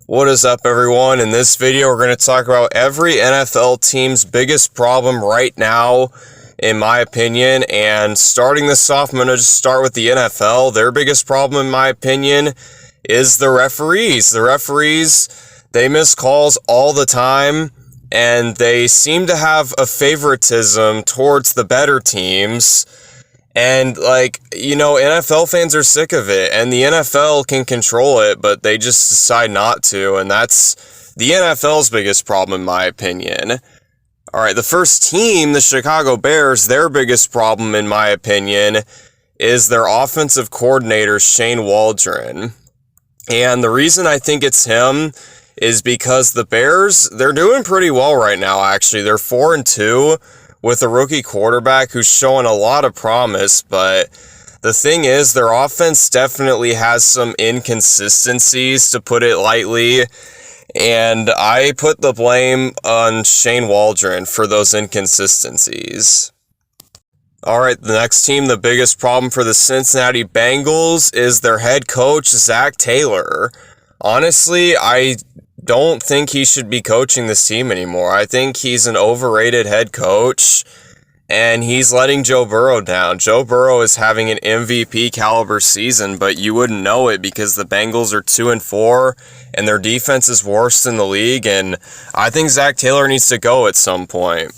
What is up, everyone? In this video, we're going to talk about every NFL team's biggest problem right now, in my opinion. And starting this off, I'm going to just start with the NFL. Their biggest problem, in my opinion, is the referees. The referees, they miss calls all the time, and they seem to have a favoritism towards the better teams. And, NFL fans are sick of it, and the NFL can control it, but they just decide not to, and that's the NFL's biggest problem, in my opinion. Alright, the first team, the Chicago Bears, their biggest problem, in my opinion, is their offensive coordinator, Shane Waldron. And the reason I think it's him is because the Bears, they're doing pretty well right now, actually. They're 4-2. With a rookie quarterback who's showing a lot of promise, but the thing is, their offense definitely has some inconsistencies, to put it lightly, and I put the blame on Shane Waldron for those inconsistencies. Alright, the next team, the biggest problem for the Cincinnati Bengals is their head coach, Zach Taylor. Honestly, I don't think he should be coaching this team anymore. I think he's an overrated head coach, and he's letting Joe Burrow down. Joe Burrow is having an MVP caliber season, but you wouldn't know it because the Bengals are 2-4, and their defense is worse in the league, and I think Zach Taylor needs to go at some point.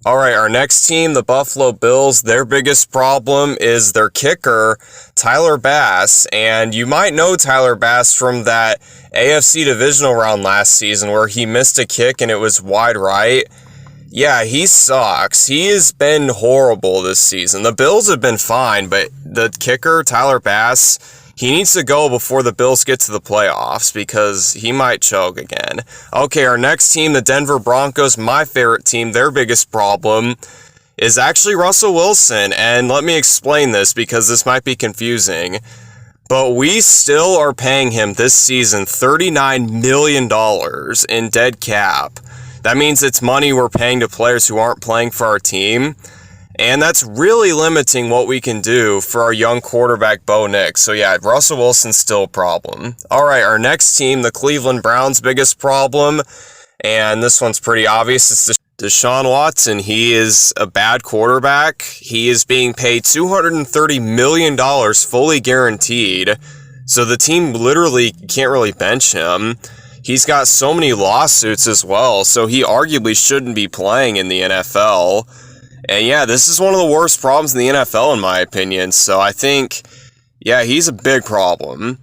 Alright, our next team, the Buffalo Bills, their biggest problem is their kicker, Tyler Bass, and you might know Tyler Bass from that AFC divisional round last season where he missed a kick and it was wide right. Yeah, he sucks. He has been horrible this season. The Bills have been fine, but the kicker, Tyler Bass, he needs to go before the Bills get to the playoffs because he might choke again. Okay, our next team, the Denver Broncos, my favorite team, their biggest problem is actually Russell Wilson. And let me explain this because this might be confusing. But we still are paying him this season $39 million in dead cap. That means it's money we're paying to players who aren't playing for our team. And that's really limiting what we can do for our young quarterback, Bo Nix. So yeah, Russell Wilson's still a problem. Alright, our next team, the Cleveland Browns' biggest problem, and this one's pretty obvious, it's Deshaun Watson. He is a bad quarterback. He is being paid $230 million fully guaranteed. So the team literally can't really bench him. He's got so many lawsuits as well, so he arguably shouldn't be playing in the NFL. And yeah, this is one of the worst problems in the NFL, in my opinion. So I think, yeah, he's a big problem.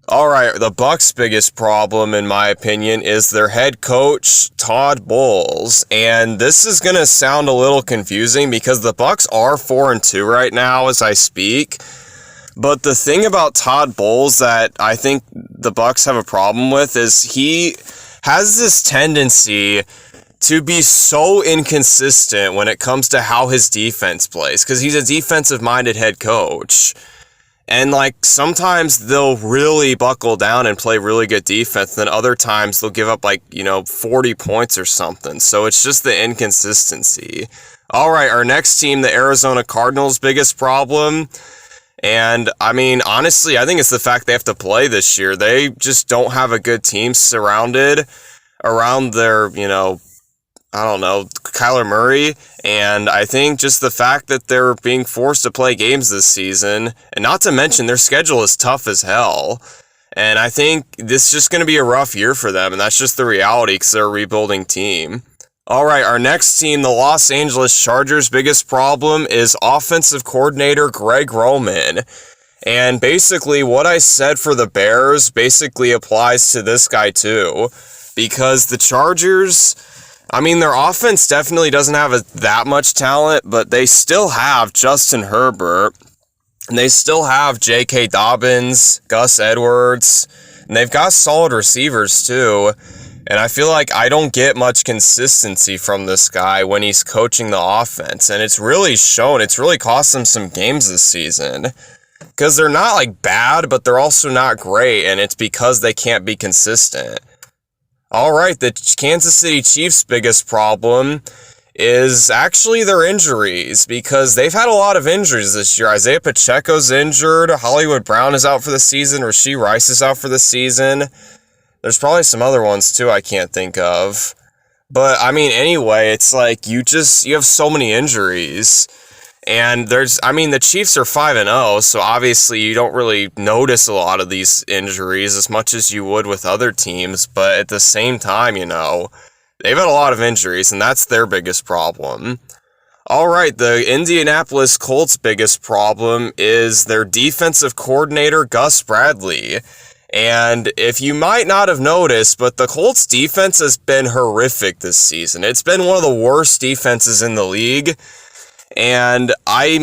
Alright, the Bucs' biggest problem, in my opinion, is their head coach, Todd Bowles. And this is going to sound a little confusing because the Bucs are 4-2 right now as I speak. But the thing about Todd Bowles that I think the Bucs have a problem with is he has this tendency to be so inconsistent when it comes to how his defense plays, because he's a defensive-minded head coach. And, sometimes they'll really buckle down and play really good defense, then other times they'll give up, 40 points or something. So it's just the inconsistency. Alright, our next team, the Arizona Cardinals' biggest problem, and, honestly, I think it's the fact they have to play this year. They just don't have a good team surrounded around their, Kyler Murray, and I think just the fact that they're being forced to play games this season, and not to mention their schedule is tough as hell, and I think this is just going to be a rough year for them, and that's just the reality because they're a rebuilding team. Alright, our next team, the Los Angeles Chargers' biggest problem is offensive coordinator Greg Roman. And basically what I said for the Bears basically applies to this guy too, because the Chargers, their offense definitely doesn't have that much talent, but they still have Justin Herbert, and they still have J.K. Dobbins, Gus Edwards, and they've got solid receivers too, and I feel like I don't get much consistency from this guy when he's coaching the offense, and it's really shown, it's really cost them some games this season, because they're not bad, but they're also not great, and it's because they can't be consistent. Alright, the Kansas City Chiefs' biggest problem is actually their injuries, because they've had a lot of injuries this year. Isaiah Pacheco's injured, Hollywood Brown is out for the season, Rashee Rice is out for the season. There's probably some other ones too I can't think of. But, I mean, anyway, it's like you have so many injuries. And the Chiefs are 5-0, so obviously you don't really notice a lot of these injuries as much as you would with other teams. But at the same time, they've had a lot of injuries, and that's their biggest problem. All right, the Indianapolis Colts' biggest problem is their defensive coordinator, Gus Bradley. And if you might not have noticed, but the Colts' defense has been horrific this season. It's been one of the worst defenses in the league. And, I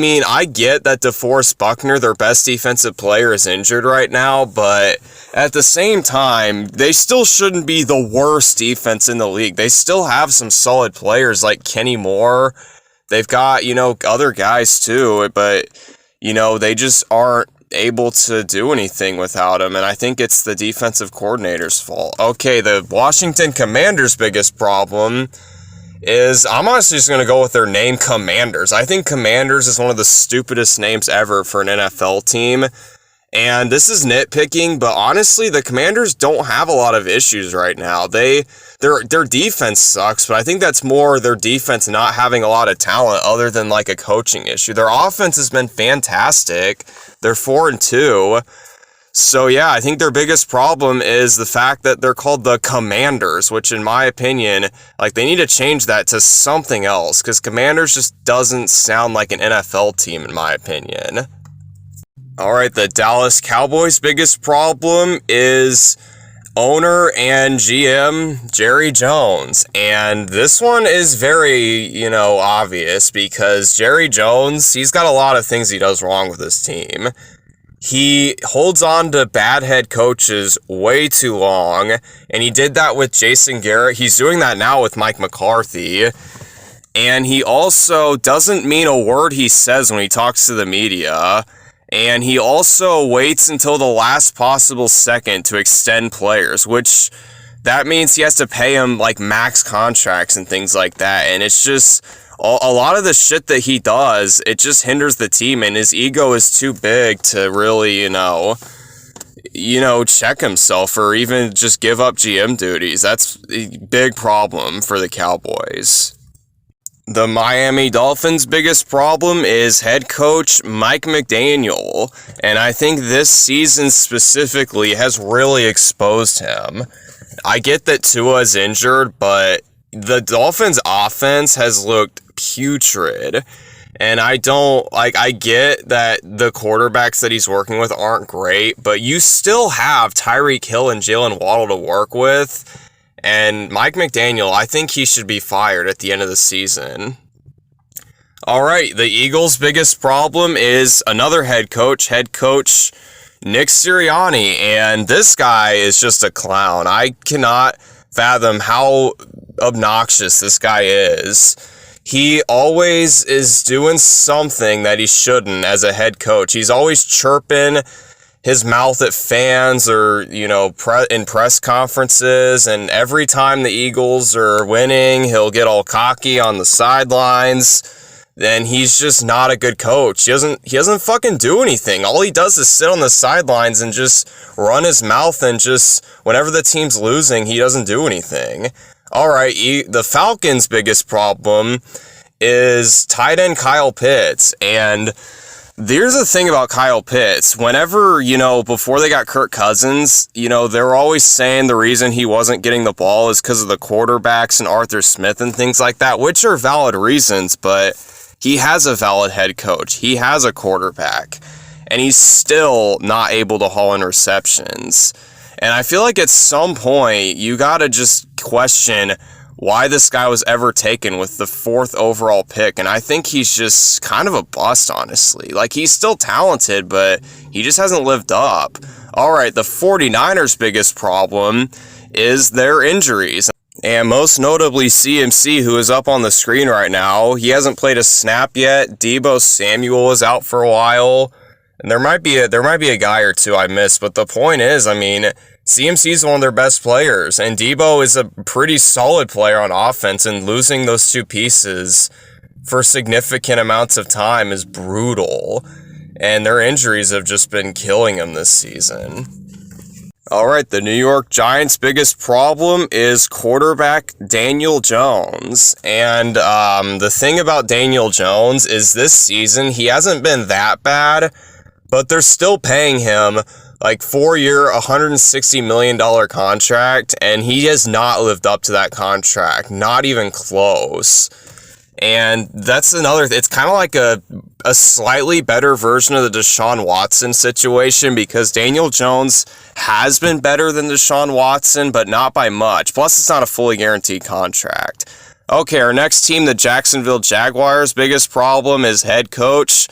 get that DeForest Buckner, their best defensive player, is injured right now, but at the same time, they still shouldn't be the worst defense in the league. They still have some solid players like Kenny Moore. They've got, other guys too, but, they just aren't able to do anything without him, and I think it's the defensive coordinator's fault. Okay, the Washington Commanders' biggest problem is, I'm honestly just going to go with their name, Commanders. I think Commanders is one of the stupidest names ever for an NFL team. And this is nitpicking, but honestly, the Commanders don't have a lot of issues right now. Their defense sucks, but I think that's more their defense not having a lot of talent other than like a coaching issue. Their offense has been fantastic. They're 4-2. So yeah, I think their biggest problem is the fact that they're called the Commanders, which in my opinion, they need to change that to something else, because Commanders just doesn't sound like an NFL team in my opinion. Alright, the Dallas Cowboys' biggest problem is owner and GM Jerry Jones. And this one is very, obvious, because Jerry Jones, he's got a lot of things he does wrong with his team. He holds on to bad head coaches way too long, and he did that with Jason Garrett. He's doing that now with Mike McCarthy. And he also doesn't mean a word he says when he talks to the media. And he also waits until the last possible second to extend players, which that means he has to pay them max contracts and things like that. And it's just a lot of the shit that he does, it just hinders the team, and his ego is too big to really, check himself or even just give up GM duties. That's a big problem for the Cowboys. The Miami Dolphins' biggest problem is head coach Mike McDaniel, and I think this season specifically has really exposed him. I get that Tua is injured, but the Dolphins' offense has looked putrid, and I get that the quarterbacks that he's working with aren't great, but you still have Tyreek Hill and Jalen Waddle to work with. And Mike McDaniel, I think he should be fired at the end of the season. Alright, the Eagles' biggest problem is another head coach Nick Sirianni, and this guy is just a clown. I cannot fathom how obnoxious this guy is. He always is doing something that he shouldn't as a head coach. He's always chirping his mouth at fans or, in press conferences, and every time the Eagles are winning, he'll get all cocky on the sidelines. Then he's just not a good coach. He doesn't fucking do anything. All he does is sit on the sidelines and just run his mouth, and just whenever the team's losing, he doesn't do anything. Alright, the Falcons' biggest problem is tight end Kyle Pitts, and there's the thing about Kyle Pitts. Whenever, before they got Kirk Cousins, they were always saying the reason he wasn't getting the ball is because of the quarterbacks and Arthur Smith and things like that, which are valid reasons, but he has a valid head coach. He has a quarterback, and he's still not able to haul in receptions. And I feel like at some point, you gotta just question why this guy was ever taken with the 4th overall pick, and I think he's just kind of a bust, honestly. He's still talented, but he just hasn't lived up. Alright, the 49ers' biggest problem is their injuries, and most notably CMC, who is up on the screen right now. He hasn't played a snap yet. Deebo Samuel is out for a while, and there might be a guy or two I missed, but the point is, CMC is one of their best players, and Deebo is a pretty solid player on offense, and losing those two pieces for significant amounts of time is brutal, and their injuries have just been killing them this season. All right, the New York Giants' biggest problem is quarterback Daniel Jones. And the thing about Daniel Jones is this season, he hasn't been that bad, but they're still paying him like 4-year, $160 million contract, and he has not lived up to that contract, not even close. And that's another, it's kind of like a slightly better version of the Deshaun Watson situation, because Daniel Jones has been better than Deshaun Watson, but not by much. Plus, it's not a fully guaranteed contract. Okay, our next team, the Jacksonville Jaguars, biggest problem is head coach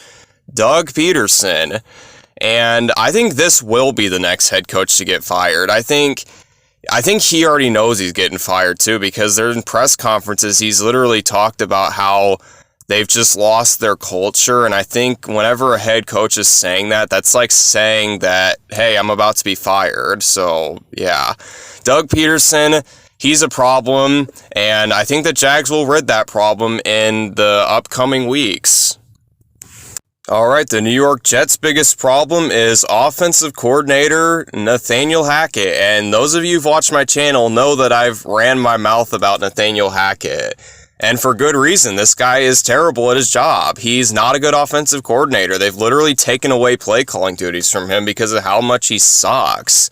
Doug Peterson. And I think this will be the next head coach to get fired. I think he already knows he's getting fired too, because they're in press conferences, he's literally talked about how they've just lost their culture. And I think whenever a head coach is saying that, that's like saying that, hey, I'm about to be fired. So yeah, Doug Peterson, he's a problem. And I think the Jags will rid that problem in the upcoming weeks. All right, the New York Jets' biggest problem is offensive coordinator Nathaniel Hackett. And those of you who've watched my channel know that I've ran my mouth about Nathaniel Hackett. And for good reason. This guy is terrible at his job. He's not a good offensive coordinator. They've literally taken away play calling duties from him because of how much he sucks.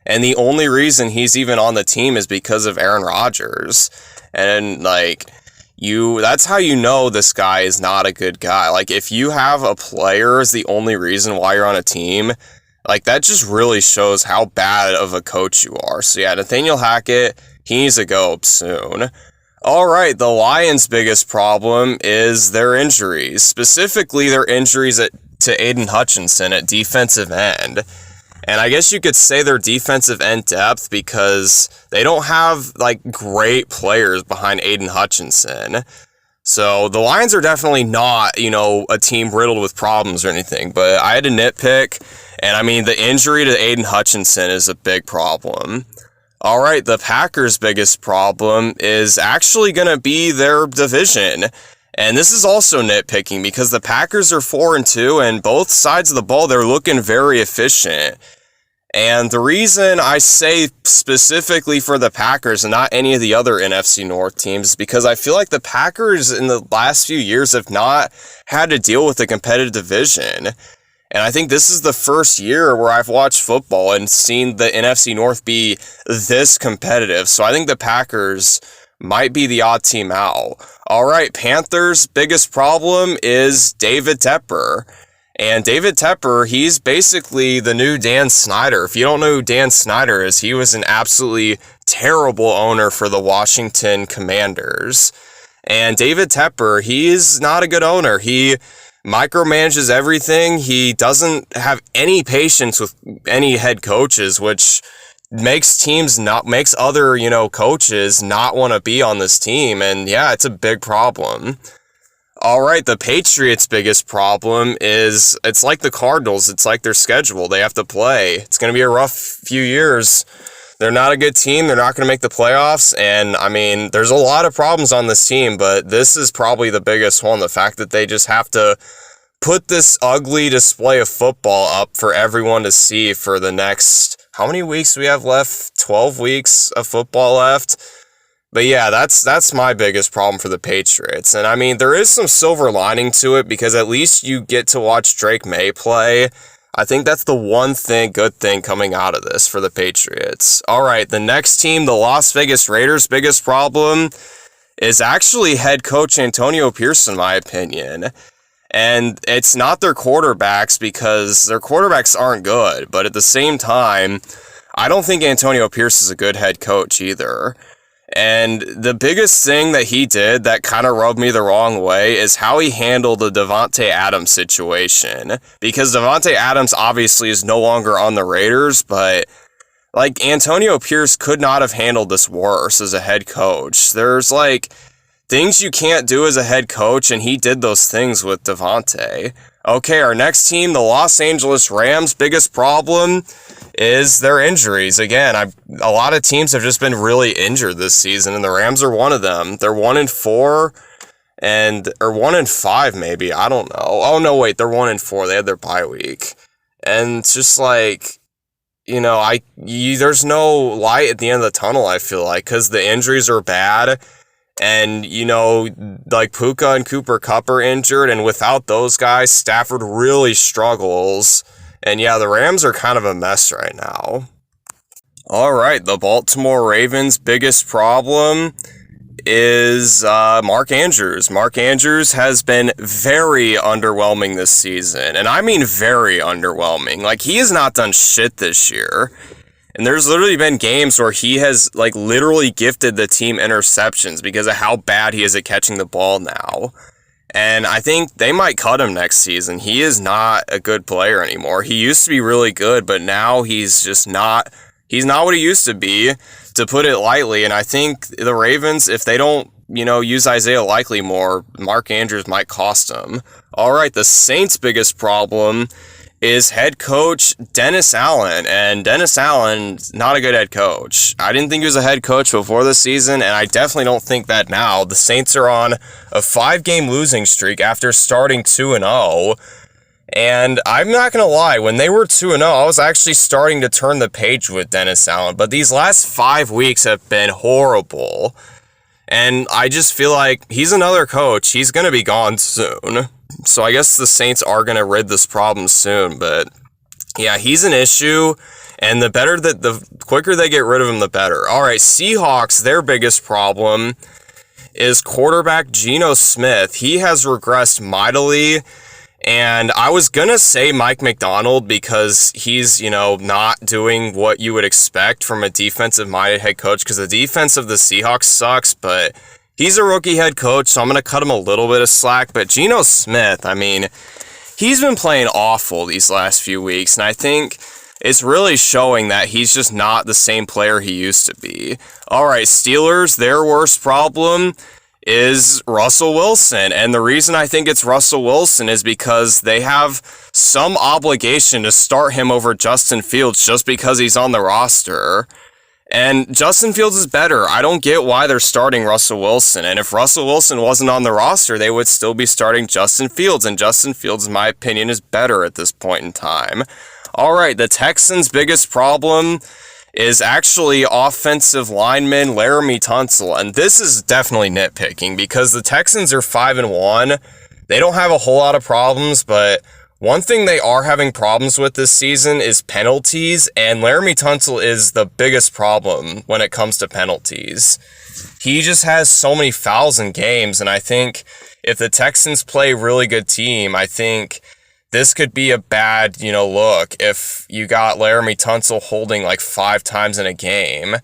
And the only reason he's even on the team is because of Aaron Rodgers. And that's how you know this guy is not a good guy. Like, if you have a player as the only reason why you're on a team, like, that just really shows how bad of a coach you are. So yeah, Nathaniel Hackett, he needs to go soon. All right, the Lions' biggest problem is their injuries, specifically their injuries to Aiden Hutchinson at defensive end. And I guess you could say their defensive end depth, because they don't have, like, great players behind Aiden Hutchinson. So the Lions are definitely not, a team riddled with problems or anything. But I had to nitpick, and I mean, the injury to Aiden Hutchinson is a big problem. All right, the Packers' biggest problem is actually going to be their division. And this is also nitpicking, because the Packers are 4-2, and both sides of the ball, they're looking very efficient. And the reason I say specifically for the Packers and not any of the other NFC North teams is because I feel like the Packers in the last few years have not had to deal with a competitive division. And I think this is the first year where I've watched football and seen the NFC North be this competitive. So I think the Packers might be the odd team out. All right, Panthers' biggest problem is David Tepper. And David Tepper, he's basically the new Dan Snyder. If you don't know who Dan Snyder is, he was an absolutely terrible owner for the Washington Commanders. And David Tepper, he's not a good owner. He micromanages everything. He doesn't have any patience with any head coaches, which makes other, coaches not want to be on this team. And yeah, it's a big problem. All right, the Patriots' biggest problem is, it's like the Cardinals. It's like their schedule. They have to play. It's going to be a rough few years. They're not a good team. They're not going to make the playoffs. And, I mean, there's a lot of problems on this team, but this is probably the biggest one. The fact that they just have to put this ugly display of football up for everyone to see for the next, how many weeks do we have left? 12 weeks of football left. But yeah, that's my biggest problem for the Patriots. And I mean, there is some silver lining to it, because at least you get to watch Drake May play. I think that's the one good thing coming out of this for the Patriots. All right, the next team, the Las Vegas Raiders' biggest problem is actually head coach Antonio Pierce, in my opinion. And it's not their quarterbacks, because their quarterbacks aren't good. But at the same time, I don't think Antonio Pierce is a good head coach either. And the biggest thing that he did that kind of rubbed me the wrong way is how he handled the Davante Adams situation. Because Davante Adams obviously is no longer on the Raiders, but like, Antonio Pierce could not have handled this worse as a head coach. There's like things you can't do as a head coach, and he did those things with Davante. Okay, our next team, the Los Angeles Rams' biggest problem is their injuries. Again, a lot of teams have just been really injured this season, and the Rams are one of them. They're 1-4, or 1-5 maybe. I don't know. Oh no, wait, they're 1-4. They had their bye week, and it's just like, there's no light at the end of the tunnel, I feel like, because the injuries are bad. And, like Puka and Cooper Kupp are injured, and without those guys, Stafford really struggles. And yeah, the Rams are kind of a mess right now. All right, the Baltimore Ravens' biggest problem is Mark Andrews. Mark Andrews has been very underwhelming this season, and I mean very underwhelming. Like, he has not done shit this year. And there's literally been games where he has, like, literally gifted the team interceptions because of how bad he is at catching the ball now. And I think they might cut him next season. He is not a good player anymore. He used to be really good, but now he's just not, he's not what he used to be, to put it lightly. And I think the Ravens, if they don't, use Isaiah Likely more, Mark Andrews might cost them. All right, the Saints' biggest problem is head coach Dennis Allen, and Dennis Allen's not a good head coach. I didn't think he was a head coach before the season, and I definitely don't think that now. The Saints are on a 5-game losing streak after starting 2-0, and I'm not going to lie, when they were 2-0, I was actually starting to turn the page with Dennis Allen, but these last 5 weeks have been horrible, and I just feel like he's another coach. He's going to be gone soon. So I guess the Saints are going to rid this problem soon, but yeah, he's an issue, and the quicker they get rid of him, the better. All right, Seahawks, their biggest problem is quarterback Geno Smith. He has regressed mightily, and I was going to say Mike Macdonald because he's, not doing what you would expect from a defensive-minded head coach because the defense of the Seahawks sucks, but he's a rookie head coach, so I'm going to cut him a little bit of slack. But Geno Smith, I mean, he's been playing awful these last few weeks, and I think it's really showing that he's just not the same player he used to be. All right, Steelers, their worst problem is Russell Wilson, and the reason I think it's Russell Wilson is because they have some obligation to start him over Justin Fields just because he's on the roster. And Justin Fields is better. I don't get why they're starting Russell Wilson. And if Russell Wilson wasn't on the roster, they would still be starting Justin Fields. And Justin Fields, in my opinion, is better at this point in time. All right, the Texans' biggest problem is actually offensive lineman Laramie Tunsil. And this is definitely nitpicking because the Texans are 5-1. They don't have a whole lot of problems, but one thing they are having problems with this season is penalties, and Laramie Tunsil is the biggest problem when it comes to penalties. He just has so many fouls in games, and I think if the Texans play a really good team, I think this could be a bad, look if you got Laramie Tunsil holding like 5 times in a game.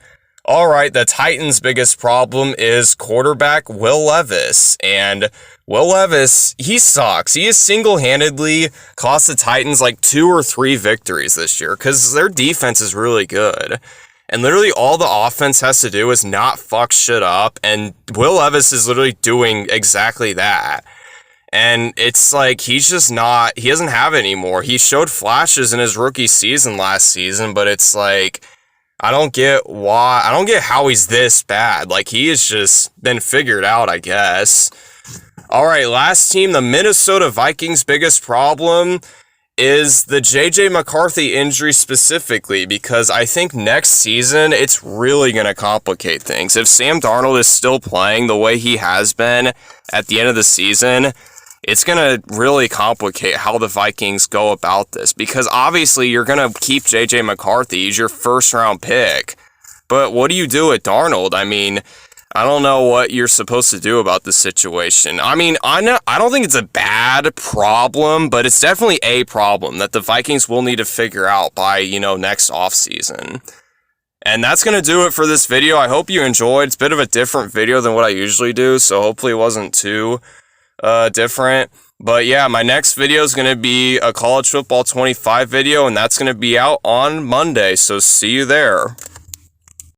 All right, the Titans' biggest problem is quarterback Will Levis, and Will Levis, he sucks. He has single-handedly cost the Titans like 2 or 3 victories this year because their defense is really good. And literally all the offense has to do is not fuck shit up, and Will Levis is literally doing exactly that. And it's like he's just not, he doesn't have it anymore. He showed flashes in his rookie season last season, but it's like, I don't get how he's this bad. Like, he has just been figured out, I guess. All right, last team, the Minnesota Vikings' biggest problem is the J.J. McCarthy injury specifically, because I think next season it's really going to complicate things. If Sam Darnold is still playing the way he has been at the end of the season, it's going to really complicate how the Vikings go about this, because obviously you're going to keep J.J. McCarthy. He's your first-round pick. But what do you do with Darnold? I mean, I don't know what you're supposed to do about this situation. I mean, I don't think it's a bad problem, but it's definitely a problem that the Vikings will need to figure out by, next offseason. And that's going to do it for this video. I hope you enjoyed. It's a bit of a different video than what I usually do, so hopefully it wasn't too different. But yeah, my next video is going to be a College Football 25 video, and that's going to be out on Monday, so see you there.